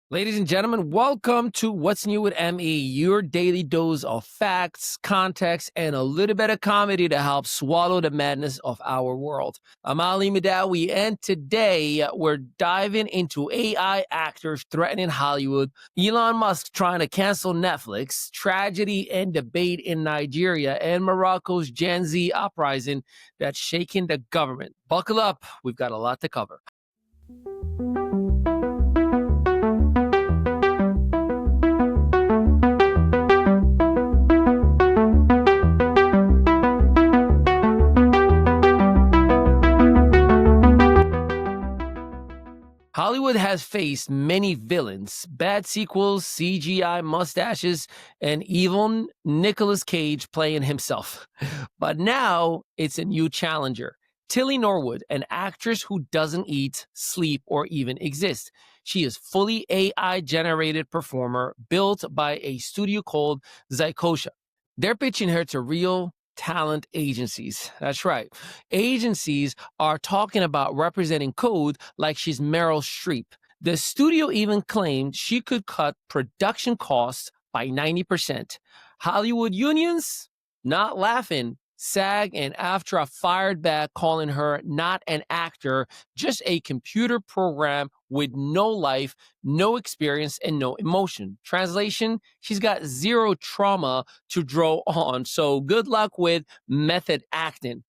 Ladies and gentlemen, welcome to What's New with ME, your daily dose of facts, context, and a little bit of comedy to help swallow the madness of our world. I'm Ali Madawi, and today we're diving into AI actors threatening Hollywood, Elon Musk trying to cancel Netflix, tragedy and debate in Nigeria, and Morocco's Gen Z Uprising that's shaking the government. Buckle up, we've got a lot to cover. Hollywood has faced many villains, bad sequels, CGI mustaches, and even Nicolas Cage playing himself. But now it's a new challenger. Tilly Norwood, an actress who doesn't eat, sleep, or even exist. She is fully AI-generated performer built by a studio called Zycosia. They're pitching her to real talent agencies. That's right. Agencies are talking about representing code like she's Meryl Streep. The studio even claimed she could cut production costs by 90%. Hollywood unions? Not laughing. SAG and AFTRA fired back, calling her not an actor, just a computer program with no life, no experience, and no emotion. Translation, she's got zero trauma to draw on, so good luck with method acting.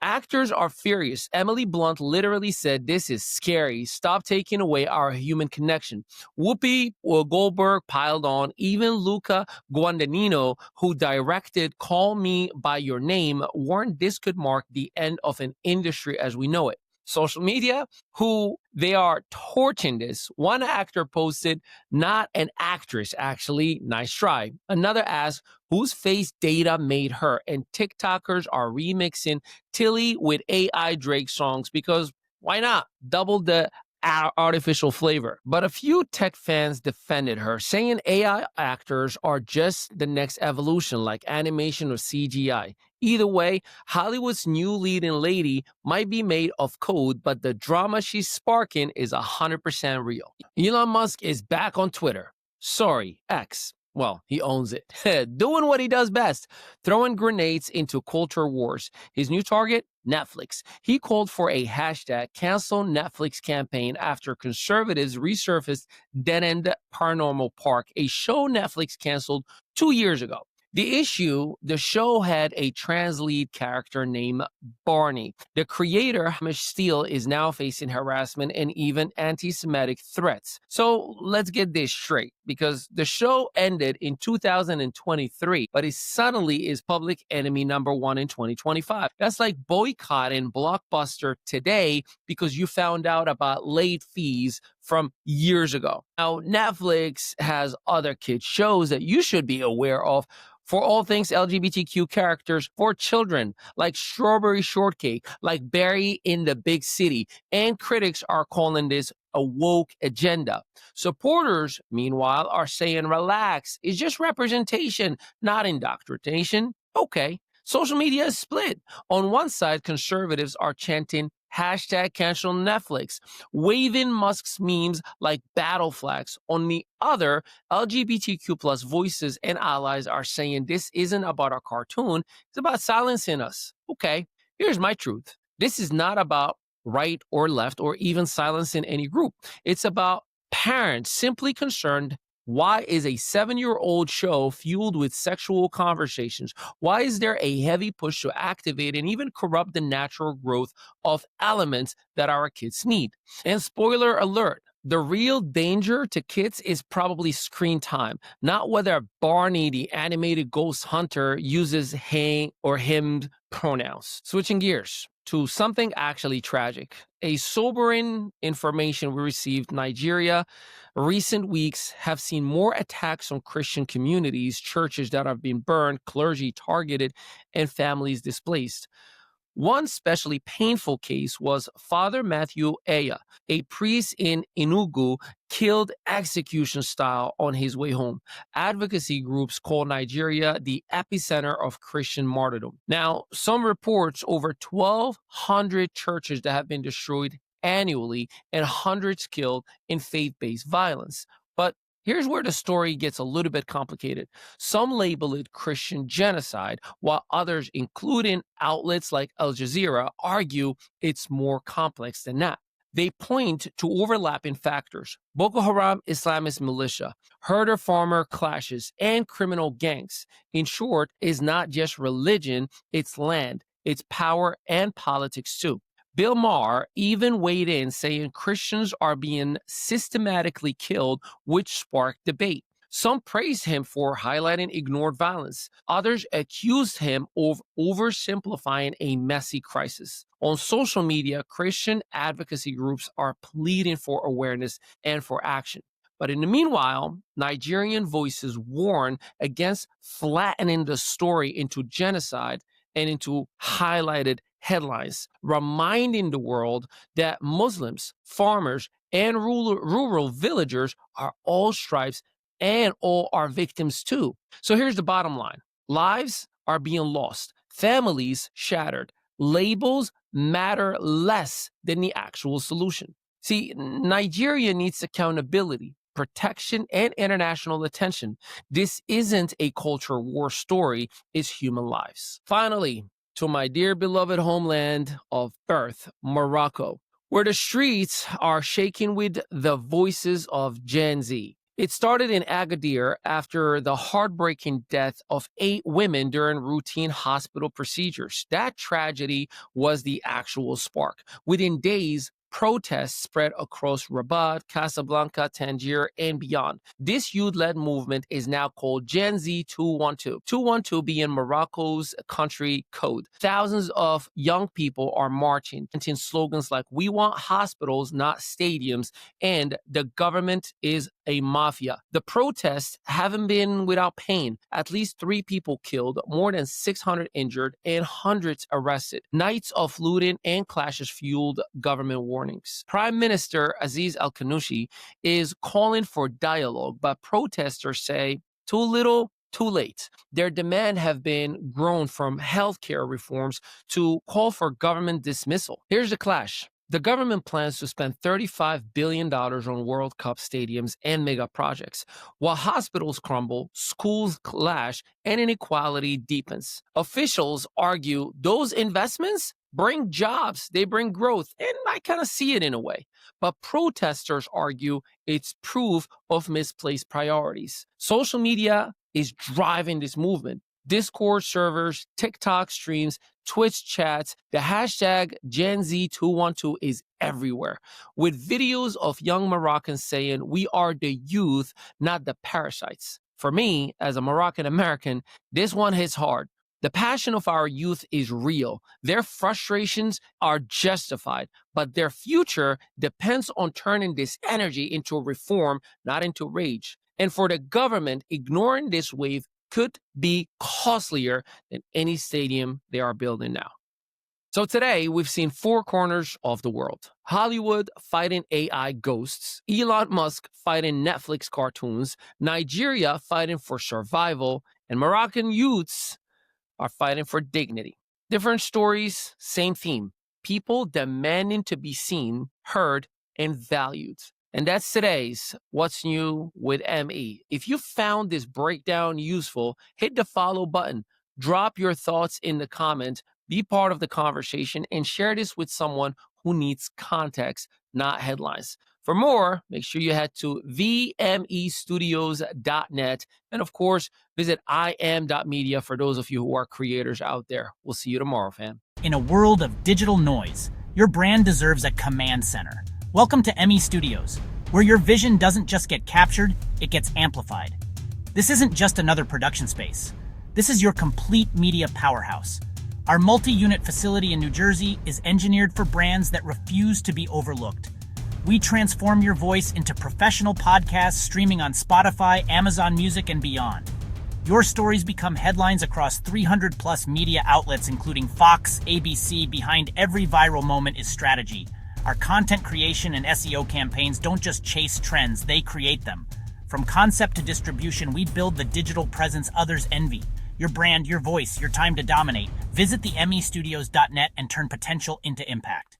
Actors are furious. Emily Blunt literally said, "This is scary. Stop taking away our human connection." Whoopi Goldberg piled on. Even Luca Guadagnino, who directed Call Me By Your Name, warned this could mark the end of an industry as we know it. Social media, who they are torching this. One actor posted, "Not an actress, actually. Nice try." Another asked, "Whose face data made her?" And TikTokers are remixing Tilly with AI Drake songs because why not? Double the artificial flavor. But a few tech fans defended her, saying AI actors are just the next evolution, like animation or CGI. Either way, Hollywood's new leading lady might be made of code, but the drama she's sparking is 100% real. Elon Musk is back on Twitter. Sorry, X. Well, he owns it. Doing what he does best, throwing grenades into culture wars. His new target? Netflix. He called for a hashtag cancel Netflix campaign after conservatives resurfaced Dead End Paranormal Park, a show Netflix canceled 2 years ago. The issue, the show had a trans lead character named Barney. The creator, Hamish Steele, is now facing harassment and even anti-Semitic threats. So let's get this straight, because the show ended in 2023, but it suddenly is public enemy number one in 2025. That's like boycotting Blockbuster today because you found out about late fees from years ago. Now, Netflix has other kids shows that you should be aware of for all things LGBTQ characters for children, like Strawberry Shortcake, like Barry in the Big City, and critics are calling this a woke agenda. Supporters, meanwhile, are saying, relax, it's just representation, not indoctrination. Okay. Social media is split. On one side, conservatives are chanting hashtag cancel Netflix, waving Musk's memes like battle flags. On the other, LGBTQ plus voices and allies are saying this isn't about a cartoon, it's about silencing us. Okay, here's my truth. This is not about right or left or even silencing any group. It's about parents simply concerned. Why is a 7-year-old show fueled with sexual conversations? Why is there a heavy push to activate and even corrupt the natural growth of elements that our kids need? And spoiler alert, the real danger to kids is probably screen time, not whether Barney, the animated ghost hunter, uses he or him pronouns. Switching gears to something actually tragic. A sobering information we received: Nigeria, recent weeks have seen more attacks on Christian communities, churches that have been burned, clergy targeted, and families displaced. One especially painful case was Father Matthew Eya, a priest in Enugu, killed execution style on his way home. Advocacy groups call Nigeria the epicenter of Christian martyrdom. Now, some reports over 1,200 churches that have been destroyed annually and hundreds killed in faith-based violence. But here's where the story gets a little bit complicated. Some label it Christian genocide, while others, including outlets like Al Jazeera, argue it's more complex than that. They point to overlapping factors: Boko Haram Islamist militia, herder-farmer clashes, and criminal gangs. In short, it's not just religion, it's land, it's power, and politics too. Bill Maher even weighed in, saying Christians are being systematically killed, which sparked debate. Some praised him for highlighting ignored violence. Others accused him of oversimplifying a messy crisis. On social media, Christian advocacy groups are pleading for awareness and for action. But in the meanwhile, Nigerian voices warn against flattening the story into genocide and into highlighted headlines, reminding the world that Muslims, farmers, and rural villagers are all stripes and all are victims too. So here's the bottom line. Lives are being lost, families shattered, labels matter less than the actual solution. See, Nigeria needs accountability, protection, and international attention. This isn't a culture war story, it's human lives. Finally, to my dear beloved homeland of birth, Morocco, where the streets are shaking with the voices of Gen Z. It started in Agadir after the heartbreaking death of 8 women during routine hospital procedures. That tragedy was the actual spark. Within days, protests spread across Rabat, Casablanca, Tangier, and beyond. This youth-led movement is now called Gen Z 212. 212 being Morocco's country code. Thousands of young people are marching, chanting slogans like "We want hospitals, not stadiums," and "The government is a mafia." The protests haven't been without pain. At least 3 people killed, more than 600 injured, and hundreds arrested. Nights of looting and clashes fueled government warnings. Prime Minister Aziz Al-Kanouchi is calling for dialogue, but protesters say too little, too late. Their demands have been grown from healthcare reforms to call for government dismissal. Here's the clash. The government plans to spend $35 billion on World Cup stadiums and mega projects, while hospitals crumble, schools clash, and inequality deepens. Officials argue those investments bring jobs, they bring growth, and I kind of see it in a way. But protesters argue it's proof of misplaced priorities. Social media is driving this movement. Discord servers, TikTok streams, Twitch chats, the hashtag Gen Z 212 is everywhere, with videos of young Moroccans saying, "We are the youth, not the parasites." For me, as a Moroccan American, this one hits hard. The passion of our youth is real. Their frustrations are justified, but their future depends on turning this energy into reform, not into rage. And for the government, ignoring this wave could be costlier than any stadium they are building now. So today, we've seen 4 corners of the world. Hollywood fighting AI ghosts, Elon Musk fighting Netflix cartoons, Nigeria fighting for survival, and Moroccan youths are fighting for dignity. Different stories, same theme. People demanding to be seen, heard, and valued. And that's today's What's New with ME. If you found this breakdown useful, hit the follow button, drop your thoughts in the comment, be part of the conversation, and share this with someone who needs context, not headlines. For more, make sure you head to vmestudios.net. And of course, visit im.media for those of you who are creators out there. We'll see you tomorrow, fam. In a world of digital noise, your brand deserves a command center. Welcome to ME Studios, where your vision doesn't just get captured, it gets amplified. This isn't just another production space. This is your complete media powerhouse. Our multi-unit facility in New Jersey is engineered for brands that refuse to be overlooked. We transform your voice into professional podcasts streaming on Spotify, Amazon Music, and beyond. Your stories become headlines across 300+ media outlets, including Fox, ABC. Behind every viral moment is strategy. Our content creation and SEO campaigns don't just chase trends, they create them. From concept to distribution, we build the digital presence others envy. Your brand, your voice, your time to dominate. Visit the mestudios.net and turn potential into impact.